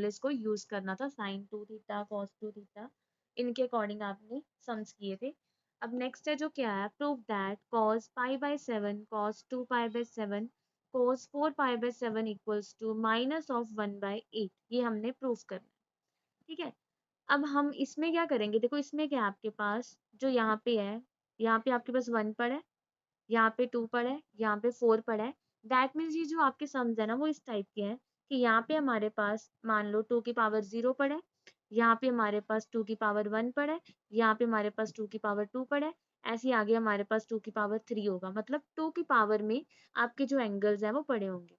Formulas को use करना था, साइन 2 थीटा कॉस 2 थीटा, इनके अकॉर्डिंग आपने सम्स किए थे। अब नेक्स्ट है जो क्या है, prove that cos pi by 7 cos 2 pi by 7 cos 4 pi by 7 equals to minus of 1 by 8, ये हमने प्रूफ करना है। ठीक है, अब हम इसमें क्या करेंगे, देखो इसमें क्या है आपके पास, जो यहाँ पे है, यहाँ पे आपके पास 1 पड़ा है, यहाँ पे 2 पड़ा है, यहाँ पे 4 पड़ा है। दैट मीन्स ये जो आपके सम्स है ना वो इस टाइप के हैं कि यहाँ पे हमारे पास मान लो 2 की पावर 0 पड़ा है, यहाँ पे हमारे पास 2 की पावर 1 पड़ा है, यहाँ पे हमारे पास 2 की पावर 2 पड़ा है, ऐसे ही आगे हमारे पास 2 की पावर 3 होगा, मतलब 2 की पावर में आपके जो एंगल्स हैं वो पड़े होंगे।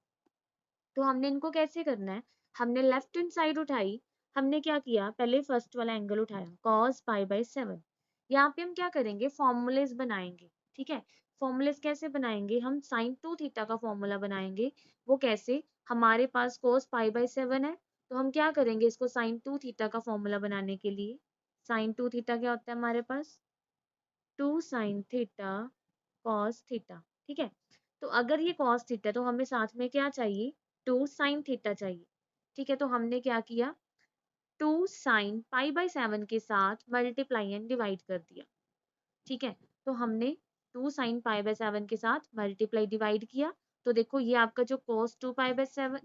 तो हमने इनको कैसे करना है, हमने लेफ्ट हैंड साइड उठाई, हमने क्या किया, पहले फर्स्ट वाला एंगल उठाया cos पाई बाय 7। यहाँ पे हम क्या करेंगे, फॉर्मूलेस बनाएंगे। ठीक है, फॉर्मूलेस कैसे बनाएंगे, हम साइन 2 थीटा का फॉर्मूला बनाएंगे। वो कैसे, हमारे पास cos पाई बाय 7 है, तो हम क्या करेंगे, इसको साइन 2 थीटा का फॉर्मूला बनाने के लिए, साइन 2 थीटा क्या होता है हमारे पास, 2 साइन थीटा कॉस थीटा। ठीक है, तो अगर ये कॉस थीटा तो हमें साथ में क्या चाहिए, 2 साइन थीटा चाहिए। ठीक है, तो हमने क्या किया, 2 साइन पाई बाय 7 के साथ मल्टीप्लाई एंड डिवाइड कर दिया। ठीक है, तो हमने 2 साइन पाई बाय 7 के साथ मल्टीप्लाई डिवाइड किया, तो देखो ये आपका जो cos 2 pi by 7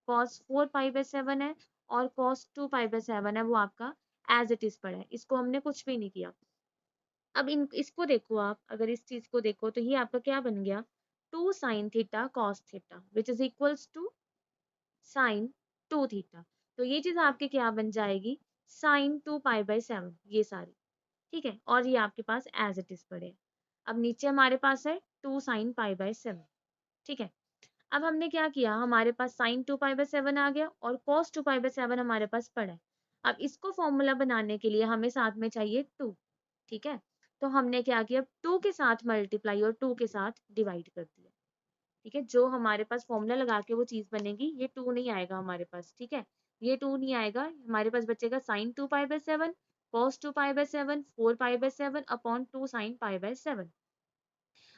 cos 4 pi by 7 है और cos 2 पाई बाय 7 है, वो आपका एज इट इज पड़ा है, इसको हमने कुछ भी नहीं किया। अब इन इसको देखो आप, अगर इस चीज को देखो तो ये आपका क्या बन गया, 2 sine theta cos theta which is equals to sine 2 theta. तो ये चीज आपके क्या बन जाएगी, साइन 2 पाई बाय 7, ये सारी। ठीक है, और ये आपके पास एज इट इज पड़े। अब नीचे हमारे पास है 2 साइन पाई बाय 7। ठीक है, अब हमने क्या किया, हमारे पास साइन 2 पाई बाय 7 आ गया और कॉस 2 पाई बाय 7 हमारे पास पड़ा है। अब इसको फॉर्मूला बनाने के लिए हमें साथ में चाहिए 2। ठीक है, तो हमने क्या किया, 2 के साथ मल्टीप्लाई और 2 के साथ डिवाइड कर दिया। ठीक है, जो हमारे पास फॉर्मूला लगा के वो चीज बनेगी, ये 2 नहीं आएगा हमारे पास। ठीक है, ये 2 नहीं आएगा, हमारे पास बचेगा sine 2 pi by 7 cos 2 pi by 7 4 pi by 7 upon 2 sine pi by 7।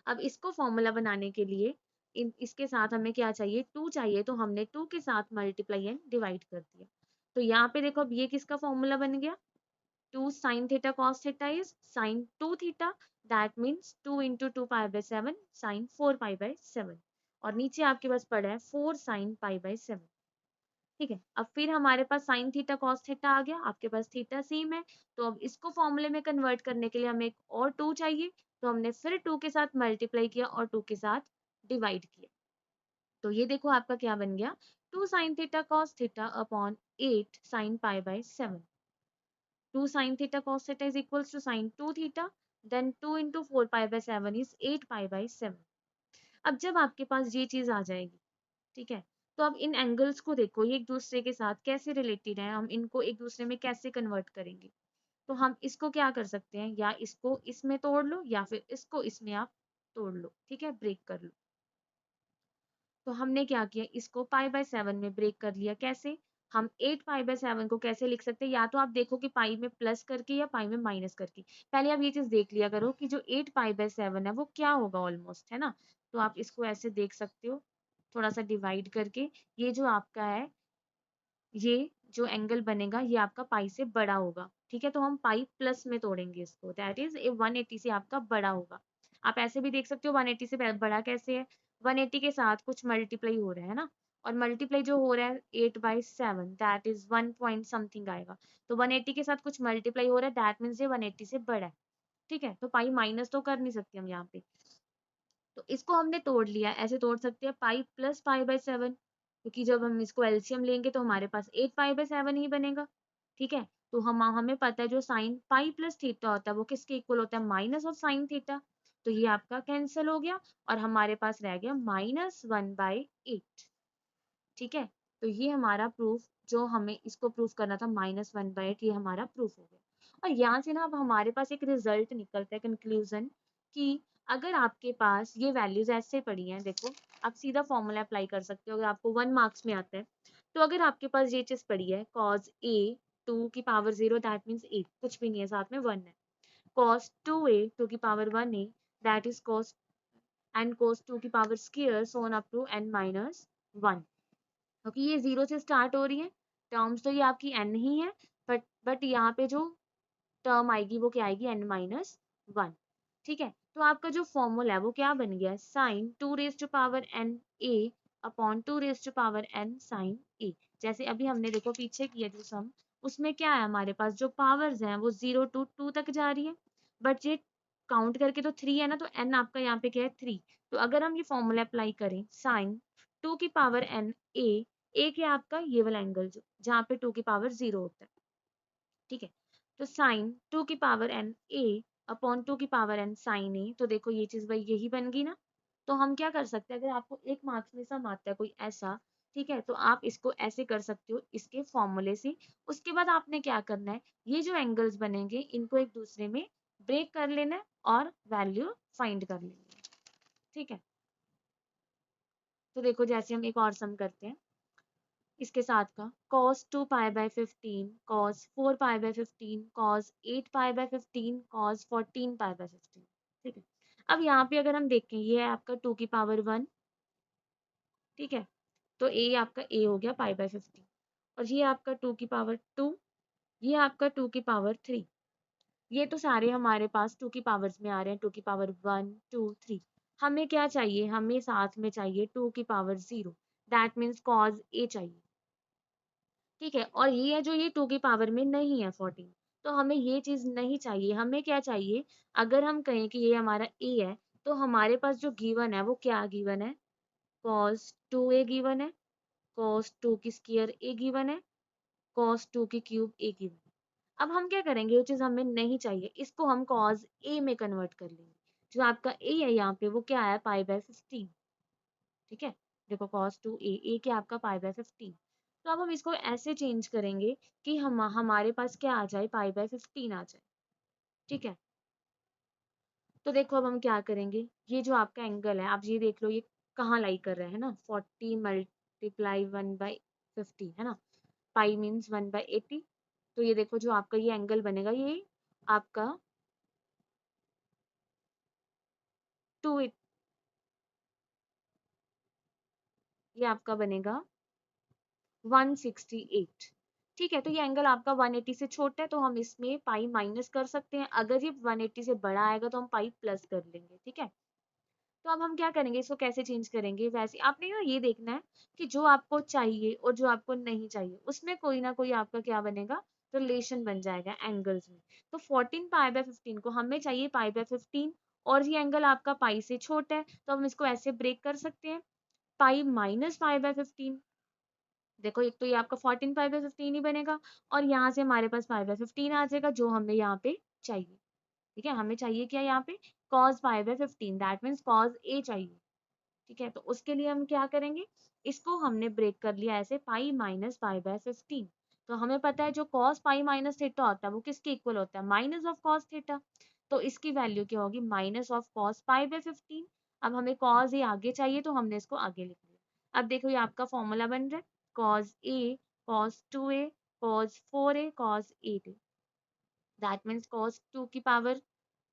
अब इसको फॉर्मूला बनाने के लिए इसके साथ हमें क्या चाहिए, 2 चाहिए, तो हमने 2 के साथ मल्टीप्लाई एंड डिवाइड कर दिया। तो यहाँ पे देखो अब ये किसका फॉर्मूला बन गया, 2 sin theta cos theta is sin 2 theta, that means 2 into 2 pi by 7 sin 4 pi by 7, और नीचे आपके पास पड़ा है 4 sin pi by 7। ठीक है, अब फिर हमारे पास sin थीटा cos थीटा आ गया, आपके पास थीटा सेम है, तो अब इसको फॉर्मूले में कन्वर्ट करने के लिए हमें एक और 2 चाहिए, तो हमने फिर 2 के साथ मल्टीप्लाई किया और 2 के साथ डिवाइड किया। तो ये देखो आपका क्या बन गया, 2 sin theta cos theta upon 8 sin pi by 7। 2 sin theta cos theta is equals to sin 2 theta, then 2 into 4 pi by 7 is 8 pi by 7। अब जब आपके पास ये चीज आ जाएगी, ठीक है, तो अब इन एंगल्स को देखो, ये एक दूसरे के साथ कैसे रिलेटेड है, हम इनको एक दूसरे में कैसे कन्वर्ट करेंगे। तो हम इसको क्या कर सकते हैं, या इसको इसमें तोड़ लो या फिर इसको इसमें आप तोड़ लो। ठीक है, ब्रेक कर लो। तो हमने क्या किया, इसको पाई बाय 7 में ब्रेक कर लिया। कैसे, हम 8 पाई बाय 7 को कैसे लिख सकते हैं, या तो आप देखो कि पाई में प्लस करके या पाई में माइनस करके। पहले आप ये चीज देख लिया करो कि जो 8 पाई बाय 7 है वो क्या होगा ऑलमोस्ट, है ना। तो आप इसको ऐसे देख सकते हो, थोड़ा सा डिवाइड करके, ये जो आपका है, ये जो एंगल बनेगा ये आपका पाई से बड़ा होगा। ठीक है, तो हम पाई प्लस में तोड़ेंगे इसको, दैट इज 180 से आपका बड़ा होगा। आप ऐसे भी देख सकते हो 180 से बड़ा कैसे है, 180 के साथ कुछ मल्टीप्लाई हो रहा है ना, और मल्टीप्लाई जो हो रहा है 8 by 7, that is 1 point something आएगा। तो 180 के साथ कुछ मल्टीप्लाई हो रहा है, दैट मीन्स ये 180 से बड़ा है। ठीक है, तो पाई माइनस तो कर नहीं सकते हम यहाँ पे, तो इसको हमने तोड़ लिया। ऐसे तोड़ सकते हैं पाई प्लस पाई बाय 7, क्योंकि जब हम इसको एलसीएम लेंगे तो हमारे पास 8 पाई बाय 7 ही बनेगा। ठीक है, तो हमें पता है जो साइन पाई प्लस थीटा होता है वो किसके इक्वल होता है, माइनस ऑफ साइन थीटा। तो ये आपका कैंसिल हो गया और हमारे पास रह गया -1/8। ठीक है, तो ये हमारा प्रूफ, जो हमें इसको प्रूफ करना था -1/8, ये हमारा प्रूफ हो गया। और यहाँ से ना अब हमारे पास एक रिजल्ट निकलता है, कंक्लूजन, कि अगर आपके पास ये वैल्यूज ऐसे पड़ी हैं, देखो आप सीधा फॉर्मूला अप्लाई कर सकते हो अगर आपको 1 मार्क्स में आता है। तो अगर आपके पास ये चीज पड़ी है, cos a 2 की पावर 0, दैट मीन्स 8, कुछ भी नहीं है, साथ में 1 है। cos 2a 2 की power 1a, that is cos, and cos 2 की power square, so on up to n - 1, क्योंकि ये 0 से स्टार्ट हो रही है, टर्म्स तो ये आपकी n ही है, बट यहाँ पे जो टर्म आएगी वो क्या आएगी, n माइनस वन। ठीक है, तो आपका जो फॉर्मूला है वो क्या बन गया, sine two raise to power n a upon two raise to power n sine a। जैसे अभी हमने देखो पीछे किया जो सम, उसमें क्या है हमारे पास जो पावर्स हैं वो 0 to 2 तक जा रही है, बट ये काउंट करके तो 3 है ना, तो n आपका यहाँ पे क्या है 3। तो अगर हम ये फॉर्मूला अप्लाई करें साइन टू की पावर n a क्या है आपका ये वाला एंगल जो जहाँ पे 2 की पावर 0 होता है। ठीक है, तो साइन टू की power n a upon to की पावर n साइन ए, तो देखो ये चीज भाई यही बन गई ना। तो हम क्या कर सकते हैं, अगर आपको एक मार्क्स में सम आता है कोई ऐसा, ठीक है, तो आप इसको ऐसे कर सकते हो इसके फॉर्मूले से। उसके बाद आपने क्या करना है, ये जो एंगल्स बनेंगे इनको एक दूसरे में ब्रेक कर लेना है और वैल्यू फाइंड कर लेनी है। ठीक है, तो देखो जैसे हम एक और सम करते हैं इसके साथ का, cos 2 pi by 15 cos 4 pi by 15 cos 8 pi by 15 cos 14 pi by 15। ठीक है, अब यहाँ पे अगर हम देखें ये है आपका 2 की पावर 1। ठीक है, तो ए आपका ए हो गया पाई बाय 15, और ये आपका 2 की पावर 2, ये आपका 2 की पावर 3। ये तो सारे हमारे पास 2 की पावर्स में आ रहे हैं, 2 की पावर 1 2 3। हमें क्या चाहिए, हमें साथ में चाहिए 2 की पावर 0, दैट मीन्स कॉज ए चाहिए। ठीक है, और ये है जो ये 2 की पावर में नहीं है 14, तो हमें ये चीज नहीं चाहिए। हमें क्या चाहिए, अगर हम कहें कि ये हमारा ए है, तो हमारे पास जो गिवन है वो क्या गिवन है, cos 2a गिवन है, cos 2 की स्क्वायर a गिवन है, cos 2 की क्यूब a गिवन है। अब हम क्या करेंगे, वो चीज हमें नहीं चाहिए, इसको हम cos a में कन्वर्ट कर लेंगे। जो आपका a है यहाँ पे वो क्या है पाई बाय 15। ठीक है, देखो cos 2a a क्या आपका पाई बाय 15। तो अब हम इसको ऐसे चेंज करेंगे कि हमारे पास क्या आ जाए, पाई बाय 15 आ जाए। ठीक है, तो देखो अब हम क्या करेंगे, ये जो आपका एंगल है आप ये देख लो ये कहाँ लाई कर रहे हैं ना, 40 मल्टीप्लाई 1/50 है ना, पाई मीन्स 1/80। तो ये देखो जो आपका ये एंगल बनेगा ये आपका 2, ये आपका बनेगा 168। ठीक है, तो ये एंगल आपका 180 से छोटा है, तो हम इसमें पाई माइनस कर सकते हैं। अगर ये 180 से बड़ा आएगा तो हम पाई प्लस कर लेंगे। ठीक है, तो अब हम क्या करेंगे, इसको कैसे चेंज करेंगे, वैसे आपने ना ये देखना है कि जो आपको चाहिए और जो आपको नहीं चाहिए उसमें कोई ना कोई आपका क्या बनेगा, रिलेशन बन जाएगा एंगल्स में। तो 14 पाई बाय 15 को हमें चाहिए पाई बाय 15, और ये एंगल आपका पाई से छोटा है, तो हम इसको ऐसे ब्रेक कर सकते हैं, पाई माइनस पाई बाय 15। देखो एक तो ये आपका 14 पाई बाय 15 ही बनेगा, और यहाँ से हमारे पास पाई बाय 15 आ जाएगा जो हमें यहाँ पे चाहिए। ठीक है, हमें चाहिए क्या यहाँ पे, cos pi by 15, that means cos a चाहिए। ठीक है, तो उसके लिए हम क्या करेंगे, इसको हमने ब्रेक कर लिया ऐसे पाई माइनस पाई बाय 15। तो हमें पता है जो cos पाई माइनस थीटा होता है वो किसके इक्वल होता है, माइनस ऑफ cos थीटा। तो इसकी वैल्यू क्या होगी, minus of cos pi by 15। अब हमें cos a आगे चाहिए तो हमने इसको आगे लिख लिया। अब देखो ये आपका फॉर्मूला बन रहा है, cos a cos 2a cos 4a cos 8a, that means cos 2 की पावर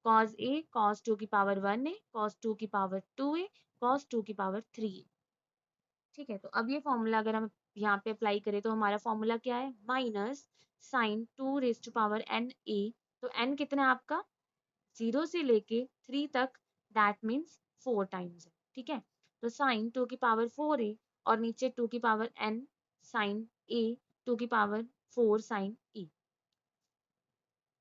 cos a cos 2 की पावर 1a cos 2 की पावर 2a cos 2 की पावर 3a। ठीक है, तो अब ये फॉर्मूला अगर हम यहाँ पे अप्लाई करें तो हमारा फॉर्मूला क्या है, minus sine 2 raise to power n a। तो n कितना है आपका, 0 से लेके 3 तक, दैट मीन्स 4 टाइम्स है। ठीक है, तो साइन 2 की पावर 4a और नीचे 2 की पावर n साइन a 2 की पावर 4 साइन a।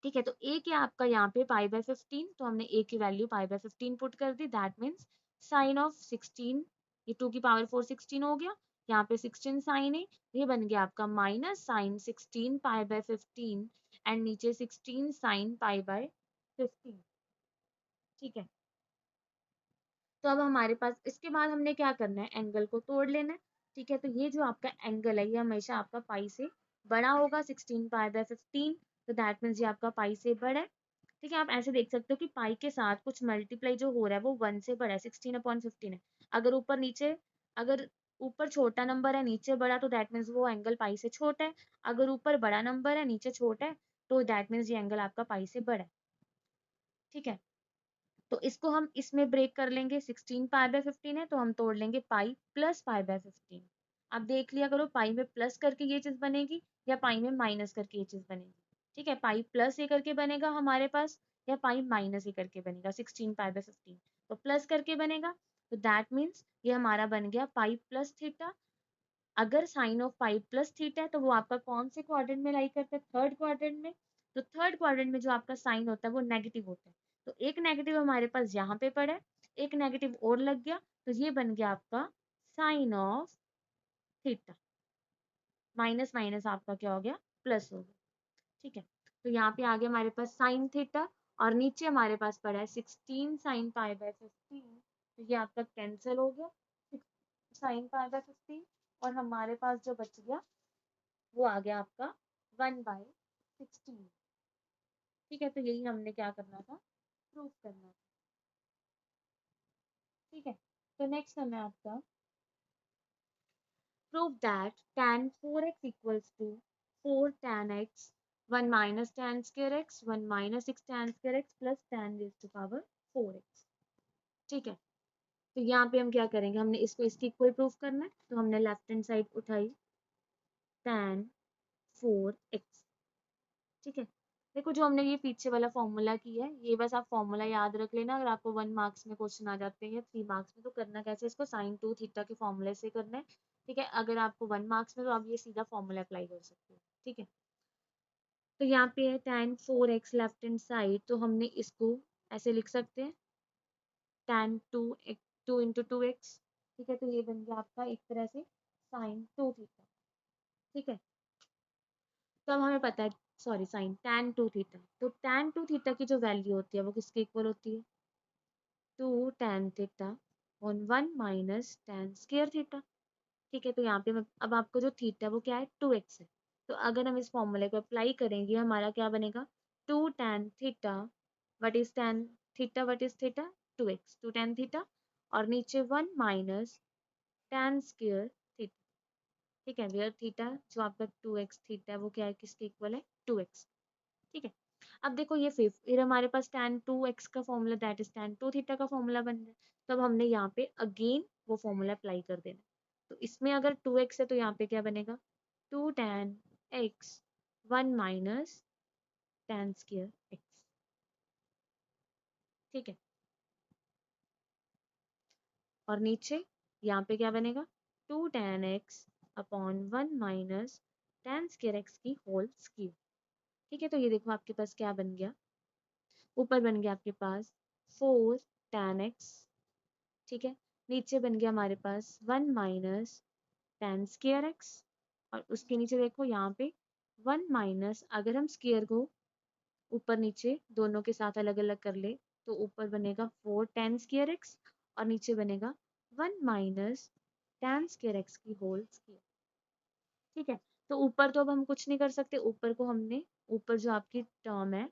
ठीक है, तो a क्या आपका यहाँ पे पाई बाय 15, तो हमने a की वैल्यू पाई बाय 15 पुट कर दी, दैट मीन्स साइन ऑफ 16, ये 2 की पावर 4 16 हो गया, यहाँ पे 16 साइन है, ये बन गया आपका minus sine 16 pi by 15 and नीचे 16 साइन पाई बाय 15। ठीक है, तो अब हमारे पास इसके बाद हमने क्या करना है, एंगल को तोड़ लेना है। ठीक है, तो ये जो आपका एंगल है ये हमेशा आपका पाई से बड़ा होगा, 16 पाई बाय 15, तो दैट मीन्स ये आपका पाई से बड़ा है। ठीक है, आप ऐसे देख सकते हो कि पाई के साथ कुछ मल्टीप्लाई जो हो रहा है वो 1 से बड़ा है, 16/15 है। अगर ऊपर नीचे, अगर ऊपर छोटा नंबर है नीचे बड़ा, तो दैट मीन्स वो एंगल पाई से छोटा है। अगर ऊपर बड़ा नंबर है नीचे छोटा है, तो दैट मीन्स ये एंगल आपका पाई से बड़ा है। ठीक है, तो इसको हम इसमें ब्रेक कर लेंगे, 16 पाई बाय 15 है तो हम तोड़ लेंगे पाई प्लस पाई बाय 15। आप देख लिया करो पाई में प्लस करके ये चीज बनेगी या पाई में माइनस करके ये चीज बनेगी। ठीक है, पाई प्लस ए करके बनेगा हमारे पास या पाई माइनस ए करके बनेगा 16 पाई/15। तो प्लस करके बनेगा, तो दैट मीन्स ये हमारा बन गया पाई प्लस थीटा। अगर sine of pi plus theta है तो वो आपका कौन से क्वाड्रेंट में लाई करता है, थर्ड क्वाड्रेंट में। तो थर्ड क्वाड्रेंट में जो आपका साइन होता है वो नेगेटिव होता है। तो एक नेगेटिव हमारे पास यहाँ पे पड़ा है, एक नेगेटिव और लग गया, तो ये बन गया आपका sine of theta. Minus minus आपका क्या हो गया, प्लस हो गया। ठीक है, तो यहाँ पे आगे हमारे पास साइन थीटा और नीचे हमारे पास पड़ा है 16 sin π/15। तो ये आपका कैंसिल हो गया 6 sin π/15 और हमारे पास जो बच गया वो आ गया आपका 1/16। ठीक है, तो यही हमने क्या करना था, प्रूफ करना था। ठीक है, तो नेक्स्ट करना है आपका prove that tan 4x equals to 4 tan x 1 minus tan square x 1 minus 6 tan square x plus tan raised to power 4x। ठीक है, तो यहाँ पे हम क्या करेंगे, हमने इसको इसकी इक्वल प्रूफ करना है, तो हमने लेफ्ट हैंड साइड उठाई tan 4x। ठीक है, देखो जो हमने ये पीछे वाला फॉर्मूला किया है, ये बस आप फॉर्मूला याद रख लेना। अगर आपको 1 मार्क्स में क्वेश्चन आ जाते हैं या 3 मार्क्स में, तो करना कैसे, इसको साइन टू थीटा के फॉर्मूले से करना है। ठीक है, अगर आपको 1 मार्क्स में, तो आप ये सीधा फॉर्मूला अप्लाई कर सकते हो। ठीक है, तो यहाँ पे है tan 4x left hand side, तो हमने इसको ऐसे लिख सकते हैं tan 2 into 2x। ठीक है, तो ये बन गया आपका एक तरह से साइन टू थीटा। ठीक है, तो अब हमें पता है, सॉरी साइन tan 2 थीटा, तो tan 2 थीटा की जो वैल्यू होती है वो किसके इक्वल होती है, 2 tan theta on 1 - tan square theta. ठीक है, तो यहाँ पे अब आपको जो थीटा है वो क्या है, 2x है। तो अगर हम इस फॉर्मूले को अप्लाई करेंगे, हमारा क्या बनेगा, 2 tan theta what is theta 2x 2 tan theta और नीचे 1 - tan स्क्वायर थीटा। ठीक है, वेयर थीटा जो आपका 2x थीटा है वो क्या है, किसके इक्वल है, 2x। ठीक है, अब देखो ये फिर हमारे पास tan 2x का formula that is tan 2 theta का फॉर्मूला बन रहा है। तो अब हमने यहाँ पे अगेन वो फॉर्मूला अप्लाई कर देना। तो इसमें अगर 2x है तो यहाँ पे क्या बनेगा, 2 tan x 1 - tan square x। ठीक है, और नीचे यहाँ पे क्या बनेगा, 2 tan x upon 1 - tan square x की होल स्क्वायर। ठीक है, तो ये देखो आपके पास क्या बन गया, ऊपर बन गया आपके पास 4 tan x। ठीक है, नीचे बन गया हमारे पास 1 - tan स्क्वायर x और उसके नीचे देखो यहाँ पे 1 - अगर हम स्क्वायर को ऊपर नीचे दोनों के साथ अलग अलग कर ले, तो ऊपर बनेगा 4 tan स्क्वायर x और नीचे बनेगा 1 - tan स्क्वायर x की होल स्क्वायर। ठीक है, तो ऊपर तो अब हम कुछ नहीं कर सकते, ऊपर को हमने, ऊपर जो आपकी टर्म है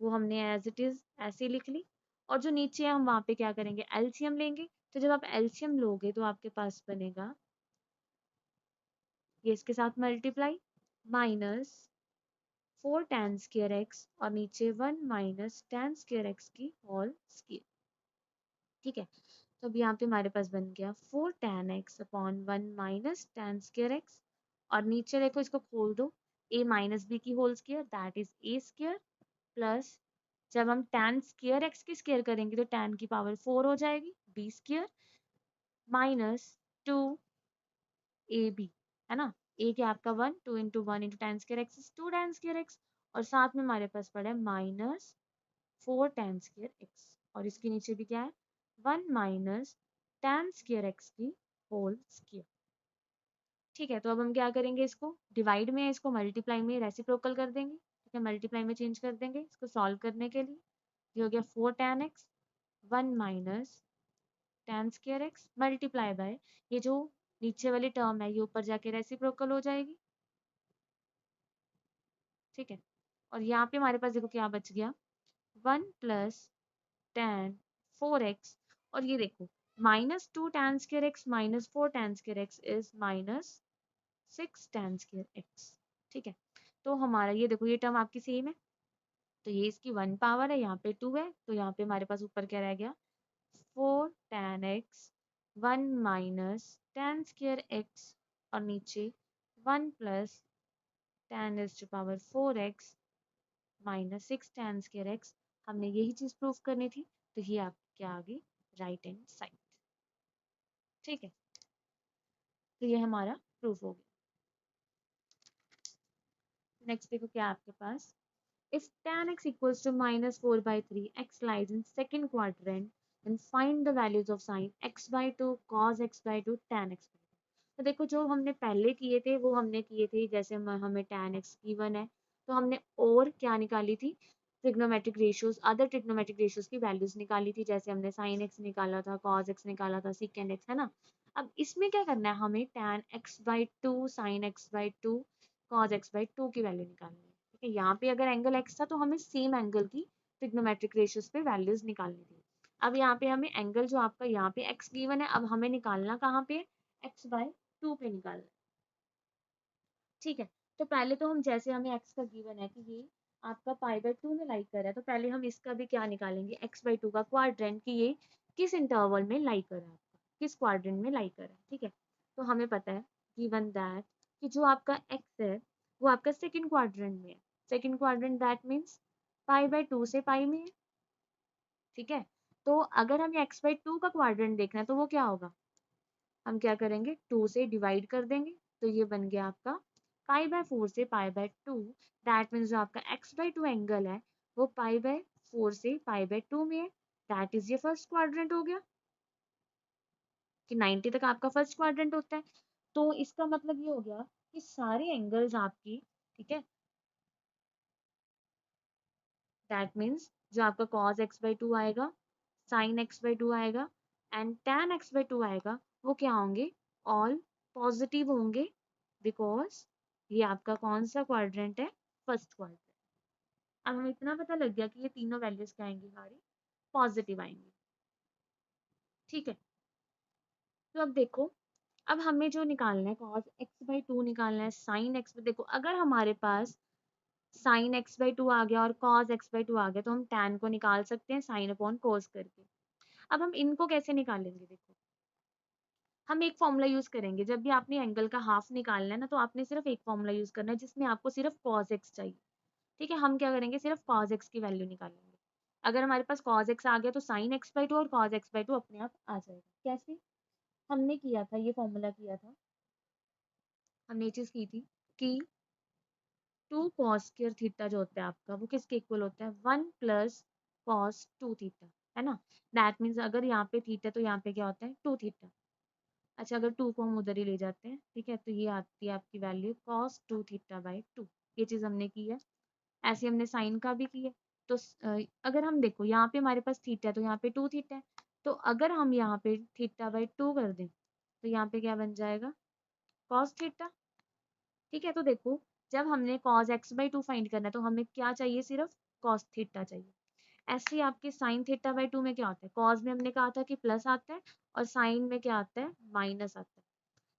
वो हमने एज इट इज ऐसे ही लिख ली, और जो नीचे है हम वहां पे क्या करेंगे, एलसीएम लेंगे। तो जब आप एलसीएम लोगे तो आपके पास बनेगा ये इसके साथ मल्टीप्लाई -4 tan स्क्वायर x और नीचे 1 - tan स्क्वायर x की होल स्क्वायर। ठीक है, तो अब यहाँ पे हमारे पास बन गया 4 tan x upon 1 - tan square x और नीचे देखो इसको खोल दो, a - b की whole square that is a² plus, जब हम tan स्क्वायर x की स्क्वायर करेंगे तो tan की पावर 4 हो जाएगी b² -2ab, है ना। a क्या आपका 1, 2 × 1 × tan square x is 2 tan square x और साथ में हमारे पास पड़ा है -4 tan स्क्वायर x और इसके नीचे भी क्या है, 1 - tan स्क्वायर x की होल स्क्वायर। ठीक है, तो अब हम क्या करेंगे, इसको डिवाइड में, इसको मल्टीप्लाई में रेसिप्रोकल कर देंगे। ठीक है, मल्टीप्लाई में चेंज कर देंगे इसको सॉल्व करने के लिए। ये हो गया 4 tan x 1 - tan square x multiply by ये जो नीचे वाली टर्म है ये ऊपर जाके रेसिप्रोकल हो जाएगी। ठीक है, और यहाँ पे हमारे पास देखो क्या बच गया, 1 + tan 4x और ये देखो -2 tan square x -4 tan square x is -6 tan square x। ठीक है, तो हमारा ये देखो ये टर्म आपकी सेम है, तो ये इसकी 1 पावर है, यहाँ पे 2 है, तो यहाँ पे हमारे पास ऊपर क्या रह गया, 4 tan x 1 - tan square x और नीचे 1 + tan⁴x माइनस 6 tan²x। हमने यही चीज प्रूव करनी थी, तो ये आपके आगे राइट हैंड साइड। ठीक है, तो ये हमारा प्रूफ हो गया। नेक्स्ट देखो क्या आपके पास, if tan x equals to -4/3, x lies in second quadrant, then find the values of sin x/2, cos x/2, tan x/2। तो देखो जो हमने पहले किए थे वो हमने किए थे, जैसे हमें tan x गिवन है तो हमने और क्या निकाली थी, trigonometric ratios, other trigonometric ratios की वैल्यूज निकाली थी, जैसे हमने sin x निकाला था, cos x निकाला था, secant x, है ना। अब इसमें क्या करना है, हमें tan x/2, sin x/2, cos x/2 की वैल्यू निकालनी है। ठीक है, यहाँ पे अगर एंगल x था तो हमें सेम एंगल की ट्रिग्नोमेट्रिक रेशियोज पे वैल्यूज निकालनी थी। अब यहाँ पे हमें एंगल जो आपका यहाँ पे x गिवन है, अब हमें निकालना कहाँ पे, x/2 पे निकालना है। ठीक है, तो पहले तो हम, जैसे हमें x का गिवन है कि ये आपका π/2 में लाई कर रहा है, तो पहले हम इसका भी क्या निकालेंगे, x/2 का क्वाड्रेंट, कि ये किस इंटरवल में लाई कर रहा है, आपका किस क्वाड्रेंट में लाई कर रहा है। ठीक है, तो हमें पता है गिवन दैट कि जो आपका x है वो आपका सेकंड क्वाड्रेंट में है। सेकंड क्वाड्रेंट दैट मीन्स π/2 से पाई में है। ठीक है, तो अगर हमें x/2 का क्वाड्रेंट देखना है तो वो क्या होगा, हम क्या करेंगे, 2 से डिवाइड कर देंगे, तो ये बन गया आपका π/4 से π/2। दैट मीन्स जो आपका x/2 एंगल है वो π/4 से π/2 में है। दैट इज ये फर्स्ट क्वाड्रेंट हो गया, कि 90 तक आपका फर्स्ट क्वाड्रेंट होता है। तो इसका मतलब ये हो गया कि सारे एंगल्स आपकी, ठीक है, दैट मीन्स जो आपका cos x/2 आएगा, sin x/2 आएगा एंड tan x/2 आएगा, वो क्या होंगे, ऑल पॉजिटिव होंगे, बिकॉज ये आपका कौन सा क्वाड्रेंट है, फर्स्ट क्वाड्रेंट। अब हमें इतना पता लग गया कि ये तीनों वैल्यूज क्या आएंगी, हमारी पॉजिटिव आएंगी। ठीक है, तो अब देखो, अब हमें जो निकालना है cos x/2 निकालना है, sin x, देखो अगर हमारे पास sin x/2 आ गया और cos x/2 आ गया तो हम tan को निकाल सकते हैं sin अपॉन cos करके। अब हम इनको कैसे निकालेंगे, देखो हम एक फॉर्मूला यूज करेंगे, जब भी आपने एंगल का हाफ निकालना है ना, तो आपने सिर्फ एक फॉर्मूला यूज करना है जिसमें आपको सिर्फ cos x चाहिए। ठीक है, हम क्या करेंगे, सिर्फ cos x की वैल्यू निकालेंगे। अगर हमारे पास cos x आ गया तो sin x/2 और cos x/2 अपने आप आ जाएगा। कैसे हमने किया था, ये फॉर्मूला किया था, हमने ये चीज की थी कि 2 cos² थीटा जो होता है आपका, वो किसके इक्वल होता है, 1 + cos 2 थीटा, है ना। दैट मीन्स अगर यहाँ पे थीटा तो यहाँ पे क्या होता है, 2 थीटा। अच्छा, अगर 2 को हम उधर ही ले जाते हैं, ठीक है, तो ये आती है आपकी वैल्यू cos 2 थीटा/2। ये चीज हमने की है। ऐसे हमने साइन का भी किया। तो अगर हम देखो यहाँ पे हमारे पास थीटा है तो यहाँ पे 2 थीटा है, तो अगर हम यहाँ पे थीटा/2 कर दें तो यहाँ पे क्या बन जाएगा, cos थीटा। ठीक है, तो देखो जब हमने cos x/2 फाइंड करना है तो हमें क्या चाहिए, सिर्फ cos थीटा चाहिए। ऐसे ही आपके sin थीटा/2 में क्या होता है, cos में हमने कहा था कि प्लस आता है और sin में क्या आता है, माइनस आता है।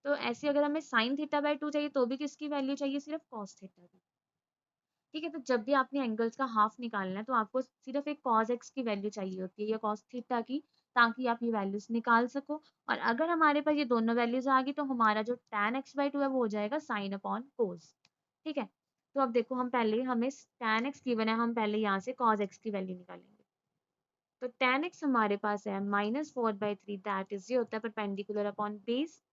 तो ऐसे अगर हमें sin थीटा/2 चाहिए तो भी किसकी वैल्यू चाहिए, सिर्फ cos थीटा की। ठीक है, तो जब भी आपने एंगल्स का हाफ निकालना है तो आपको सिर्फ एक cos x की वैल्यू चाहिए होती है या cos थीटा की, ताकि आप ये वैल्यूज निकाल सको। और अगर हमारे पास ये दोनों वैल्यूज आ गई तो हमारा जो tan x/2 है वो हो जाएगा sin अपॉन cos। ठीक है, तो अब देखो हम पहले, हमें tan x गिवन है, हम पहले यहाँ से cos x की वैल्यू निकालेंगे। तो tan x हमारे पास है -4/3, दैट इज ये होता है परपेंडिकुलर अपॉन बेस,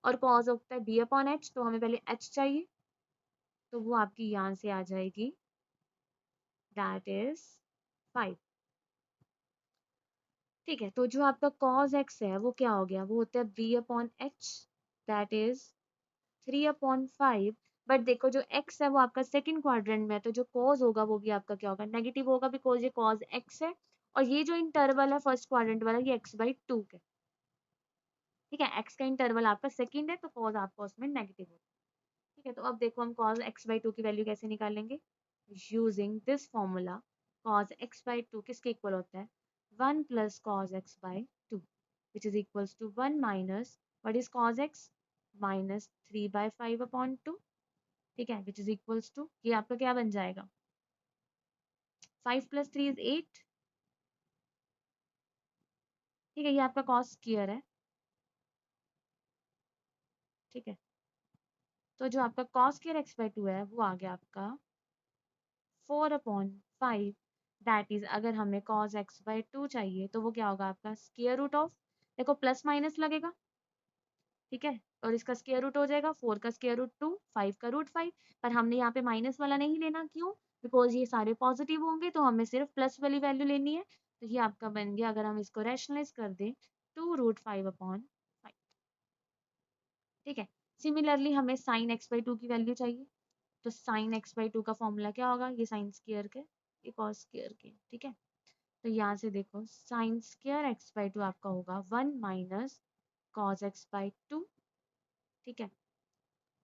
और cos होता है b अपॉन h, तो हमें पहले h चाहिए, तो वो आपकी यहाँ से आ जाएगी, दैट इज 5। ठीक है, तो जो आपका cos x है वो क्या हो गया, वो होता है b upon h, that is 3/5। But देखो जो x है वो आपका सेकंड क्वाड्रेंट में है, तो जो cos होगा वो भी आपका क्या होगा, नेगेटिव होगा, बिकॉज ये cos x है, और ये जो इंटरवल है फर्स्ट क्वाड्रेंट वाला ये x/2 का है। ठीक है, x का इंटरवल आपका सेकंड है तो cos आपका उसमें नेगेटिव होगा। ठीक है, तो अब देखो हम cos x/2 की वैल्यू कैसे निकालेंगे, using this formula. cos x/2 किसके इक्वल होता है, 1 + cos x/2, which is equals to 1 minus, what is cos x, -3/5/2। ठीक है, which is equals to, ये आपका क्या बन जाएगा, 5 + 3 is 8। ठीक है, ये आपका cos स्क्वायर है। ठीक है, तो जो आपका cos square x by two है वो आ गया आपका 4/5। दैट इज अगर हमें कॉस एक्स बाई टू चाहिए तो वो क्या होगा आपका स्क्वायर रूट ऑफ, देखो प्लस माइनस लगेगा, ठीक है, और इसका स्क्वायर रूट हो जाएगा 4 का स्क्वायर रूट 2, 5 का रूट 5। पर हमने यहाँ पे माइनस वाला नहीं लेना, क्यों? बिकॉज ये सारे पॉजिटिव होंगे तो हमें सिर्फ प्लस वाली वैल्यू लेनी है। तो ये आपका बन गया, अगर हम इसको रैशनलाइज कर दें, 2√5/5। ठीक है। सिमिलरली हमें साइन एक्स बाई टू की वैल्यू चाहिए, तो साइन एक्स बाई टू का फॉर्मूला क्या होगा, ये साइन स्क्वायर के, ये कॉस स्क्वायर के, ठीक है। तो यहाँ से देखो sine square x by two आपका होगा 1 minus cos x by two, ठीक है।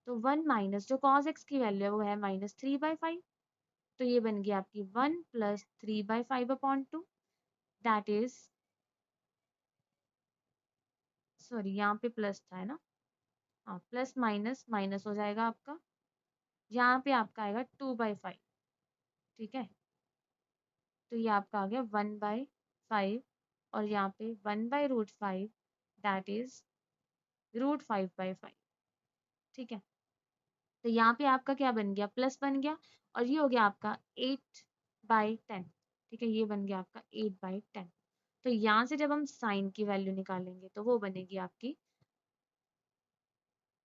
तो 1 माइनस जो कॉस एक्स की वैल्यू है वो है -3/5, तो ये बन गई आपकी 1 प्लस 3/5/2। दैट इज, सॉरी यहाँ पे प्लस था है ना, हाँ प्लस माइनस माइनस हो जाएगा आपका, यहाँ पे आपका आएगा 2/5, ठीक है। तो ये आपका आ गया 1/5, और यहाँ पे 1/√5, दैट इज √5/5, ठीक है। तो यहाँ पे आपका क्या बन गया, प्लस बन गया, और ये हो गया आपका 8/10, ठीक है, ये बन गया आपका 8/10। तो यहाँ से जब हम साइन की वैल्यू निकालेंगे तो वो बनेगी आपकी,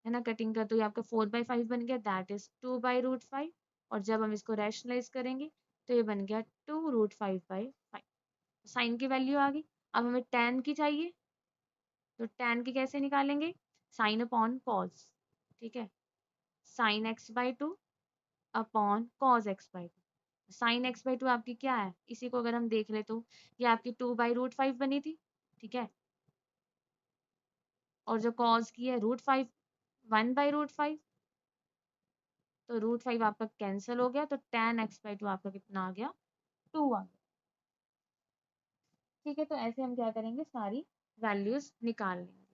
है ना, कटिंग कर, तो ये आपका 4/5 बन गया, दैट इज 2/√5। और जब हम इसको रैशनलाइज करेंगे तो ये बन गया 2√5/5। साइन की वैल्यू आ गई। अब हमें tan की चाहिए, तो tan की कैसे निकालेंगे, साइन अपॉन कॉस, ठीक है, sine x by two upon cos x by two. Sine x by two आपकी क्या है, इसी को अगर हम देख ले तो ये आपकी 2/√5 बनी थी, ठीक है, और जो कॉस की है √5, 1/√5, तो √5 आपका कैंसिल हो गया, तो tan एक्स बाई टू आपका कितना आ गया, 2 आ गया, ठीक है। तो ऐसे हम क्या करेंगे, सारी वैल्यूज निकाल लेंगे।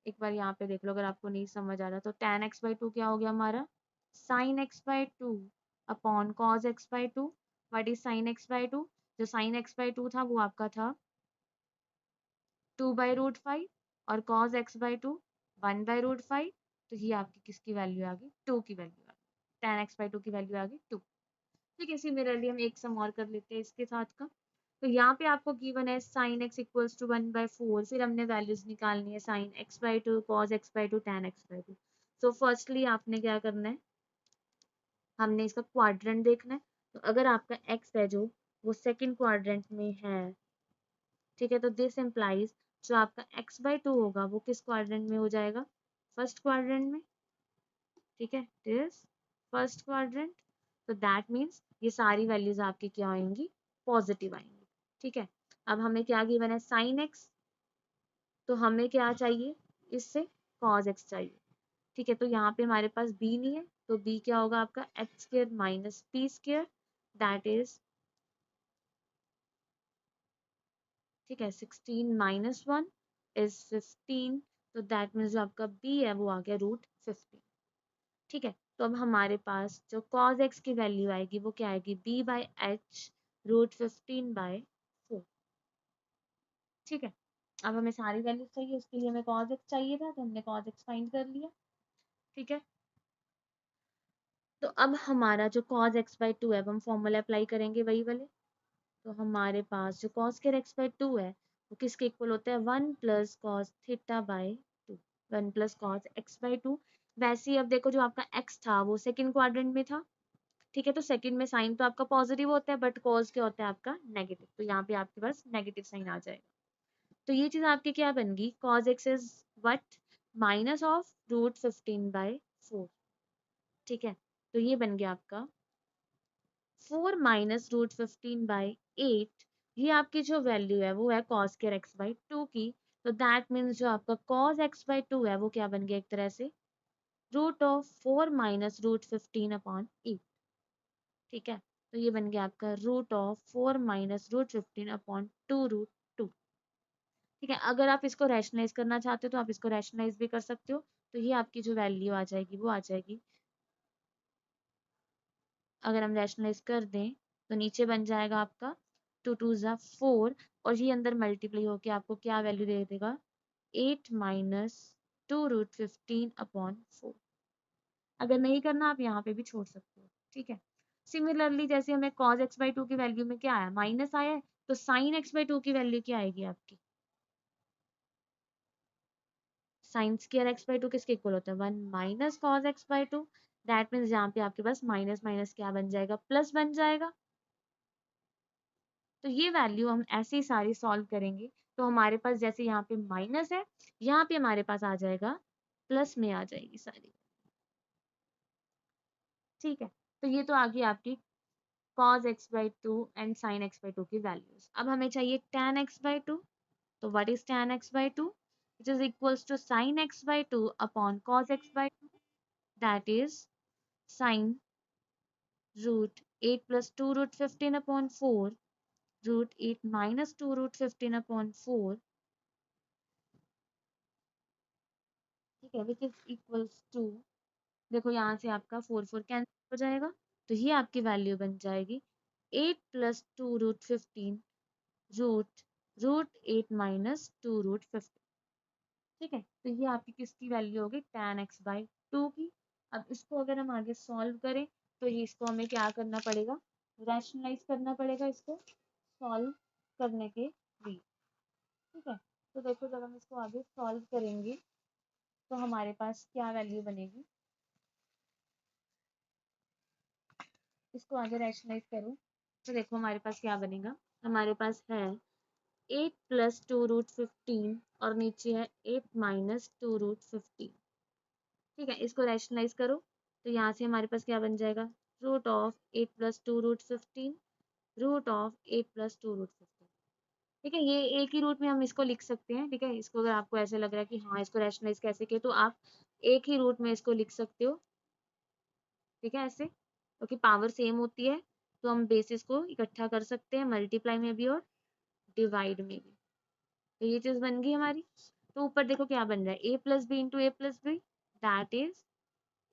एक बार यहाँ पे देख लो, अगर आपको नहीं समझ आ रहा, तो tan एक्स बाई टू क्या हो गया हमारा, sine x by two upon cos x by two. What is sine x by two, जो साइन एक्स बाई टू था वो आपका था 2/√5, और कॉस एक्स बाई टू 1/√5। तो ये आपकी किसकी वैल्यू आ गई, 2 की वैल्यू आ गई, tan एक्स बाई टू की वैल्यू आ गई 2। ठीक है, सिमिलरली हम एक सम और कर लेते हैं इसके साथ का। तो यहाँ पे आपको गिवन है साइन एक्स इक्वल्स टू 1/4, फिर हमने वैल्यूज निकालनी है sine x by two, cos x by two, tan x by two. So firstly आपने क्या करना है, हमने इसका क्वाड्रेंट देखना है। तो अगर आपका एक्स है जो वो सेकंड क्वाड्रेंट में है, ठीक है, तो दिस इम्प्लाइज जो आपका एक्स बाई टू होगा वो किस क्वाड्रेंट में हो जाएगा, फर्स्ट क्वाड्रेंट में, ठीक है, दिस फर्स्ट क्वाड्रेंट। तो दैट मीन्स ये सारी वैल्यूज आपकी क्या आएंगी, पॉजिटिव आएंगी, ठीक है। अब हमें क्या गिवन है, साइन एक्स, तो हमें क्या चाहिए इससे, कॉस एक्स चाहिए, ठीक है। तो यहाँ पे हमारे पास b नहीं है, तो b क्या होगा आपका x square minus P square, that is, ठीक है, 16 माइनस 1 इज 15, तो दैट मीन्स जो आपका b है वो आ गया √15, ठीक है। तो अब हमारे पास जो cos x की वैल्यू आएगी वो क्या आएगी, b/h √15/4, ठीक है। अब हमें सारी वैल्यूज चाहिए, उसके लिए हमें cos x चाहिए था, तो हमने cos x फाइंड कर लिया, ठीक है। तो अब हमारा जो cos x बाई टू है अब हम फॉर्मूला अप्लाई करेंगे वही वाले। तो हमारे पास जो cos square x by two है वो किसके इक्वल होता है, 1 plus cos theta by two, 1 plus cos x by two. वैसे ही अब देखो जो आपका x था वो सेकंड क्वाड्रेंट में था, ठीक है, तो सेकंड में साइन तो आपका पॉजिटिव होता है बट कॉस क्या होता है आपका नेगेटिव, तो यहाँ पे आपके पास नेगेटिव साइन आ जाएगा। तो ये चीज आपकी क्या बन गई, cos x is what, minus of √15/4, ठीक है। तो ये बन गया आपका 4 माइनस √15/8। ये आपकी जो वैल्यू है वो है cos square x by two की। तो दैट मीन्स जो आपका cos x बाई टू है वो क्या बन गया, एक तरह से √4 माइनस √15/8, ठीक है। तो ये बन गया आपका √4 माइनस √15/2√2, ठीक है। अगर आप इसको रैशनलाइज करना चाहते हो तो आप इसको रैशनलाइज भी कर सकते हो। तो ये आपकी जो वैल्यू आ जाएगी वो आ जाएगी, अगर हम रैशनलाइज कर दें तो नीचे बन जाएगा आपका 2 2 ज़ा 4, और ये अंदर मल्टीप्लाई होके आपको क्या वैल्यू दे देगा, 8 माइनस 2√15/4, अगर नहीं करना आप यहाँ पे भी छोड़ सकते हो, ठीक है। सिमिलरली जैसे हमें cos x/2 की वैल्यू में क्या आया, माइनस आया है, तो sin x/2 की वैल्यू क्या आएगी आपकी, साइन स्क्वायर x/2 किसके इक्वल होता है, 1 minus cos x/2। That means यहाँ पे आपके पास माइनस माइनस क्या बन जाएगा, प्लस बन जाएगा। तो ये वैल्यू हम ऐसे ही सारी सॉल्व करेंगे, तो हमारे पास जैसे यहाँ पे माइनस है, यहाँ पे हमारे पास आ जाएगा प्लस में आ जाएगी सारी, ठीक है। तो ये तो आ गई आपकी cos x/2 and sin x/2 की वैल्यूज। अब हमें चाहिए tan x/2, तो what is tan x/2, which is equals to sin x/2 upon cos x/2, that is sin root 8 plus 2 root 15 upon 4 root 8 minus 2 root 15 upon 4, ठीक है, which is equals to, देखो यहाँ से आपका 4 कैंसिल हो जाएगा, तो ये आपकी वैल्यू बन जाएगी 8 plus 2 root 15 root root 8 minus 2 root 15, ठीक है। तो ये आपकी किसकी वैल्यू होगी, tan x/2 की। अब इसको अगर हम आगे सॉल्व करें, तो ये इसको हमें क्या करना पड़ेगा, रैशनलाइज करना पड़ेगा इसको सॉल्व करने के लिए, ठीक है। तो देखो जब हम इसको आगे सॉल्व करेंगे, तो हमारे पास क्या वैल्यू बनेगी, इसको आगे रैशनलाइज करो, तो देखो हमारे पास क्या बनेगा, हमारे पास है 8 प्लस 2 रूट 15 और नीचे है 8 माइनस 2 रूट 15, ठीक है। इसको रैशनलाइज करो, तो यहाँ से हमारे पास क्या बन जाएगा, root of 8 plus 2 root 15 root of 8 plus 2 root 15, ठीक है। ये एक ही रूट में हम इसको लिख सकते हैं, ठीक है। इसको अगर आपको ऐसे लग रहा है कि हाँ इसको रैशनलाइज कैसे किया, तो आप एक ही रूट में इसको लिख सकते हो, ठीक है, ऐसे, क्योंकि पावर सेम होती है, तो हम बेसिस को इकट्ठा कर सकते हैं, मल्टीप्लाई में भी और डिवाइड में भी। तो ये चीज बन गई हमारी। तो ऊपर देखो क्या बन रहा है, A plus B into A plus B, that is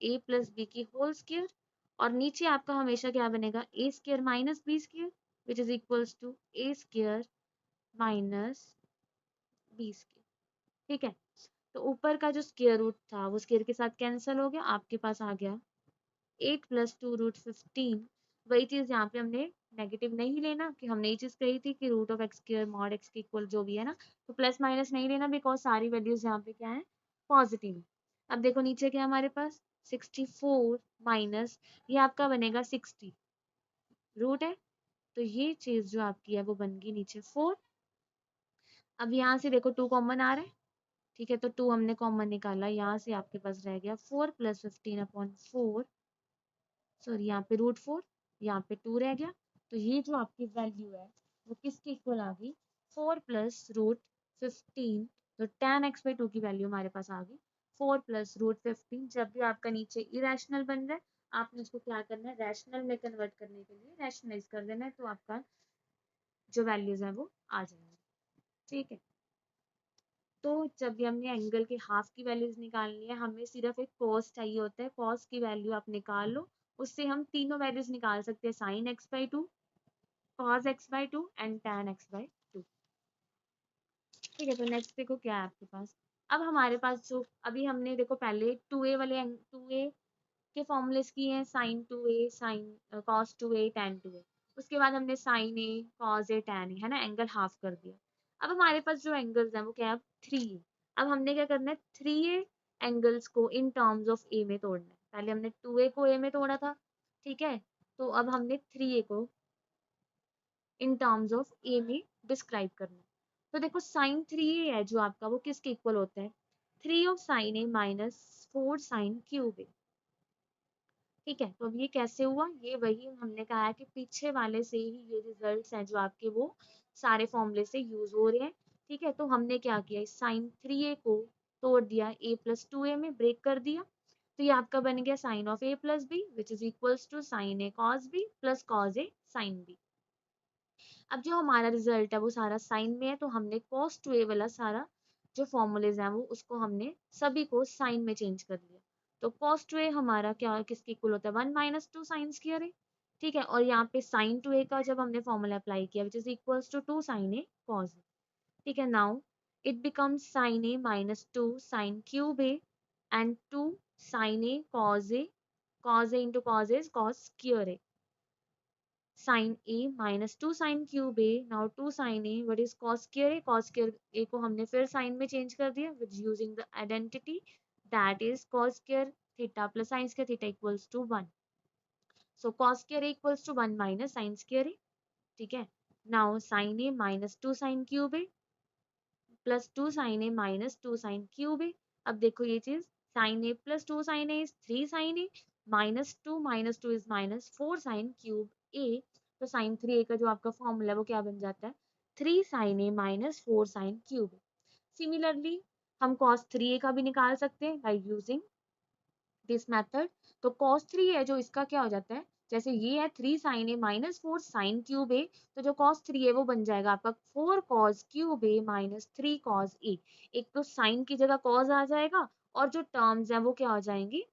A plus B की होल स्क्वायर, और नीचे आपका हमेशा क्या बनेगा, A square minus B square, which is equals to A square minus B square, ठीक है। तो ऊपर का जो स्क्वायर रूट था वो स्क्वायर के साथ कैंसिल हो गया, आपके पास आ गया 8 प्लस 2 रूट 15। वही चीज यहाँ पे हमने नेगेटिव नहीं लेना, कि हमने ये चीज कही थी कि root of x square mod x के इक्वल जो भी है ना, तो प्लस माइनस नहीं लेना, बिकॉज सारी वैल्यूज यहाँ पे क्या है, पॉजिटिव है। अब देखो नीचे क्या हमारे पास 64 माइनस, ये आपका बनेगा 60, रूट है, तो ये चीज जो आपकी है वो बन गई नीचे 4। अब यहाँ से देखो 2 कॉमन आ रहा है, ठीक है, तो 2 हमने कॉमन निकाला, यहाँ से आपके पास रह गया 4 प्लस 15 अपॉन 4, सॉरी यहाँ पे रूट 4, यहाँ पे 2 रह गया। तो ये जो आपकी वैल्यू है वो किसके इक्वल आ गई, 4 प्लस रूट 15, तो tan x/2 की वैल्यू हमारे पास आ गई 4 प्लस रूट 15। जब भी आपका नीचे इरेशनल बन रहा है, आपने इसको क्या करना है, रैशनल में कन्वर्ट करने के लिए रैशनलाइज कर देना है, तो आपका जो वैल्यूज है वो आ जाएंगे, ठीक है। तो जब भी हमने एंगल के हाफ की वैल्यूज निकालनी है, हमें सिर्फ एक कॉस चाहिए होता है, कॉस की वैल्यू आप निकाल लो, उससे हम तीनों वैल्यूज निकाल सकते हैं, sign x/2, cos x/2 and tan x/2, ठीक है। तो नेक्स्ट देखो क्या है आपके पास, अब हमारे पास जो अभी हमने देखो पहले 2a वाले 2a के फॉर्मूलेस किए हैं, sign 2a, sine cos 2a, tan 2a, उसके बाद हमने sign A, cos A, tan A, है ना, एंगल हाफ कर दिया। अब हमारे पास जो एंगल्स हैं वो क्या है, 3 है। अब हमने क्या करना है, 3a एंगल्स को इन टर्म्स ऑफ ए में तोड़ना है, पहले हमने 2a को ए में तोड़ा था, ठीक है, तो अब हमने 3a को इन टर्म्स ऑफ ए में डिस्क्राइब करना है। तो देखो साइन 3a है जो आपका, वो किसके इक्वल होता है, 3 of sine A minus 4 sine cube A, ठीक है। तो अब ये कैसे हुआ, ये वही हमने कहा है कि पीछे वाले से ही ये रिजल्ट्स हैं जो आपके वो सारे फॉर्मूले से यूज हो रहे हैं, ठीक है। तो हमने क्या किया, इस साइन 3a को तोड़ दिया a प्लस 2a में, ब्रेक कर दिया, तो ये आपका बन गया sine of a plus b, which is equals to sine a cos b plus cos a sine b। अब जो हमारा रिजल्ट है वो सारा साइन में है, तो हमने cos 2a वाला सारा जो फॉर्मूलेज हैं वो उसको हमने सभी को साइन में चेंज कर लिया। तो cos 2a हमारा क्या किसके इक्वल होता है, 1 माइनस 2 साइन स्क्वायर है, ठीक है। और यहाँ पे साइन 2a का जब हमने फॉर्मूला अप्लाई किया, which is equals to 2 sine a cos a, ठीक है। Now it becomes sine a minus 2 sine cube a and 2 sin a cos a into cos a is cos square a. Sin a minus 2 sin cube a, now 2 sin a, what is cos square a? Cos square a को हमने फिर sin में change कर दिया with using the identity that is cos square theta plus sin square theta equals to 1. So cos square a equals to 1 minus sin square a. ठीक है. Now sin a minus 2 sin cube a plus 2 sin a minus 2 sin cube a. अब देखो ये चीज sin a plus 2 sin a is 3 sin a minus 2 is minus 4 sin cube a. तो sin 3a का जो आपका फॉर्मूला है वो क्या बन जाता है 3 sin a minus 4 sin cube a. Similarly हम cos 3a का भी निकाल सकते हैं by using दिस मेथड. तो cos 3 है जो इसका क्या हो जाता है जैसे ये है 3 sin a minus 4 sin cube a. तो जो cos 3 है वो बन जाएगा आपका 4 cos cube a minus 3 cos a. एक तो sin की जगह cos आ जाएगा और जो टर्म्स हैं वो क्या हो जाएंगी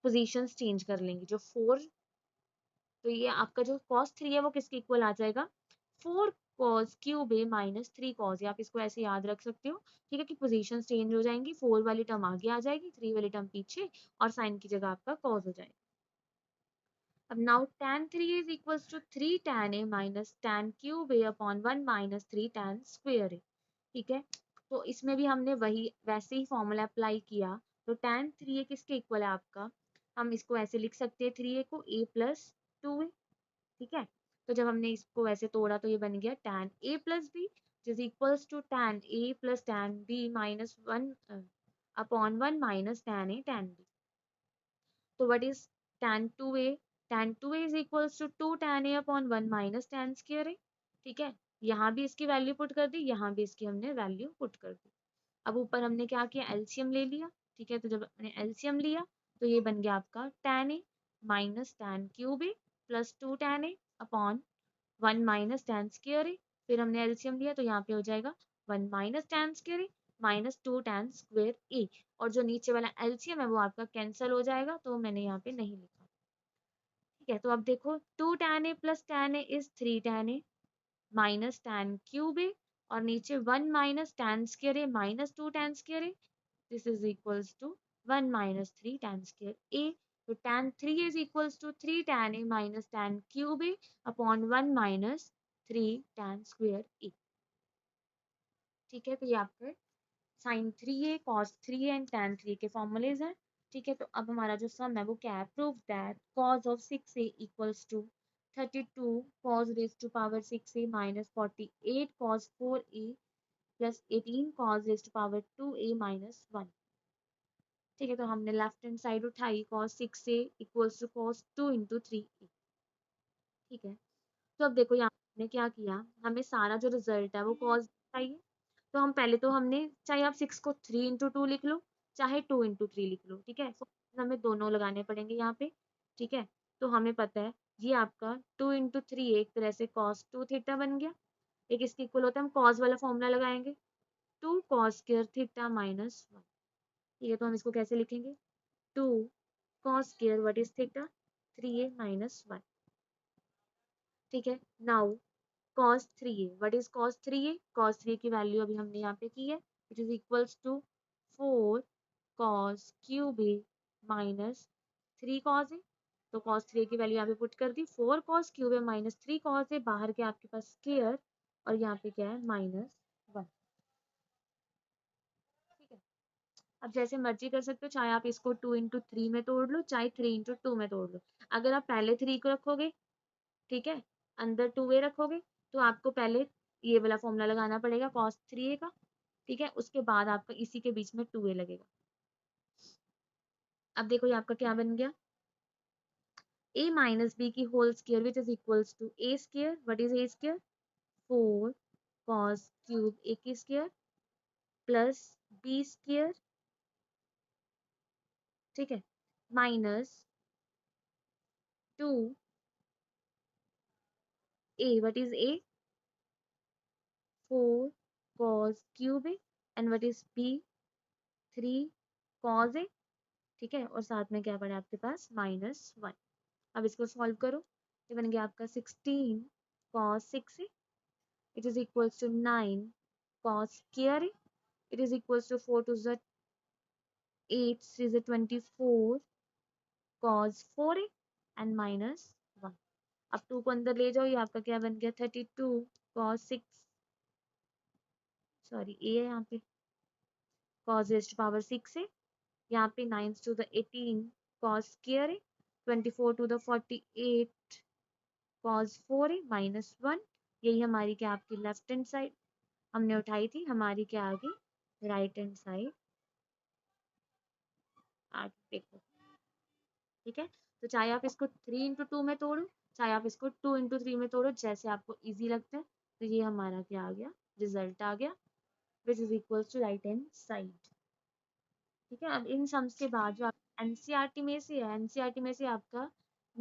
पोजीशंस चेंज कर लेंगी. जो 4 तो ये आपका जो cos 3 है वो किसके इक्वल आ जाएगा 4 cos cube a minus 3 cos a. आप इसको ऐसे याद रख सकते हो. ठीक है कि पोजीशंस चेंज हो जाएंगी 4 वाली टर्म आगे आ जाएगी 3 वाली टर्म पीछे और sin की जगह आपका cos हो जाएगा. अब now tan 3 is equals to 3 tan a minus tan cube a upon 1 minus 3 tan square a. ठीक है. तो इसमें भी हमने वही वैसे ही फॉर्मूला अप्लाई किया. तो tan 3a किसके इक्वल है आपका हम इसको ऐसे लिख सकते हैं 3a को a plus 2a. ठीक है. तो जब हमने इसको वैसे तोड़ा तो ये बन गया tan a plus b is equals to tan a plus tan b minus 1 upon 1 minus tan a tan b. तो what is tan 2a? tan 2a is equals to 2 tan a upon 1 minus tan square a. ठीक है. यहाँ भी इसकी value put कर दी यहाँ भी इसकी हमने वैल्यू पुट कर दी. अब ऊपर हमने क्या किया एलसीएम ले लिया. ठीक है. तो जब हमने एलसीएम लिया तो ये बन गया आपका tan a minus tan cube a plus 2 tan a upon 1 minus tan square a. फिर हमने एलसीएम लिया तो यहाँ पे हो जाएगा 1 minus tan square a minus 2 tan square a. और जो नीचे वाला एलसीएम है वो आपका कैंसिल हो जाएगा तो मैंने यहाँ पे नहीं लिखा. ठीक है. तो अब देखो 2 tan a plus tan a is 3 tan a minus tan cube a और नीचे 1 minus tan square a minus 2 tan square a. This is equals to 1 minus 3 tan square a. तो tan 3 is equals to 3 tan a minus tan cube a upon 1 minus 3 tan square a. ठीक है. तो ये आपके sin 3a cos 3a and tan 3a के formulas हैं. ठीक है. तो अब हमारा जो सम है वो क्या है prove that cos of 6a equals to 32 cos raised to power 6a minus 48 cos 4a plus 18 cos raised to power 2a minus 1. ठीक है. तो हमने लेफ्ट हैंड साइड उठाई cos 6a equals to cos 2 into 3a. ठीक है. तो अब देखो यहाँ हमने क्या किया हमें सारा जो रिजल्ट है वो cos चाहिए. तो हम पहले तो हमने चाहे आप 6 को 3 इंटू 2 लिख लो चाहे 2 इंटू 3 लिख लो. ठीक है. तो हमें दोनों लगाने पड़ेंगे यहाँ पे. ठीक है. तो हमें पता है ये आपका 2 इंटू 3 एक तरह से cos 2 थीटा बन गया. एक इसके इक्वल होता है हम cos वाला फॉर्मूला लगाएंगे 2 cos स्क्वायर थीटा माइनस 1. ठीक है. तो हम इसको कैसे लिखेंगे 2 cos square what is theta 3a minus 1. ठीक है. Now cos 3a what is cos 3a cos 3a की वैल्यू अभी हमने यहाँ पे की है it is equals to 4 cos cube a minus 3 cos a. तो cos 3a की वैल्यू यहाँ पे पुट कर दी 4 cos cube a minus 3 cos a. बाहर के आपके पास स्क्वायर और यहाँ पे क्या है माइनस 1. ठीक है. अब जैसे मर्जी कर सकते हो चाहे आप इसको 2 इंटू 3 में तोड़ लो चाहे 3 इंटू 2 में तोड़ लो. अगर आप पहले 3 को रखोगे ठीक है अंदर 2a रखोगे तो आपको पहले ये वाला फॉर्मूला लगाना पड़ेगा cos 3a का. ठीक है. उसके बाद आपका इसी के बीच में 2a लगेगा. अब देखो ये आपका क्या बन गया a माइनस b की whole square which is equals to a square what is a square 4 cos cube a की स्क्वायर प्लस b स्क्वायर. ठीक है. Minus 2 a what is a 4 cos cube a and what is b 3 cos a. ठीक है. और साथ में क्या पड़ा आपके पास माइनस 1. अब इसको सॉल्व करो. ये बन गया आपका 16 cos 6a it is equals to 9 cos square a. It is equals to 4 to z 8 is a 24 cos 4a and minus 1। अब 2 को अंदर ले जाओ, ये आपका क्या बन गया 32 cos 6, सॉरी a है यहाँ पे, cos raised to power 6 है, यहाँ पे 9 to the 18 cos square है, 24 to the 48 cos 4 है minus 1। यही हमारी क्या आपकी लेफ्ट हैंड साइड हमने उठाई थी, हमारी क्या आ गई राइट हैंड साइड आगे देखो। ठीक है, तो चाहे आप इसको 3 इंटू 2 में तोड़ो, चाहे आप इसको 2 इंटू 3 में तोड़ो, जैसे आपको इजी लगता है। तो ये हमारा क्या आ गया, रिजल्ट आ गया which is equal to right hand side. ठीक है, अब इन सम्स के बाद जो आप एनसीईआरटी में से है, एनसीईआरटी में से आपका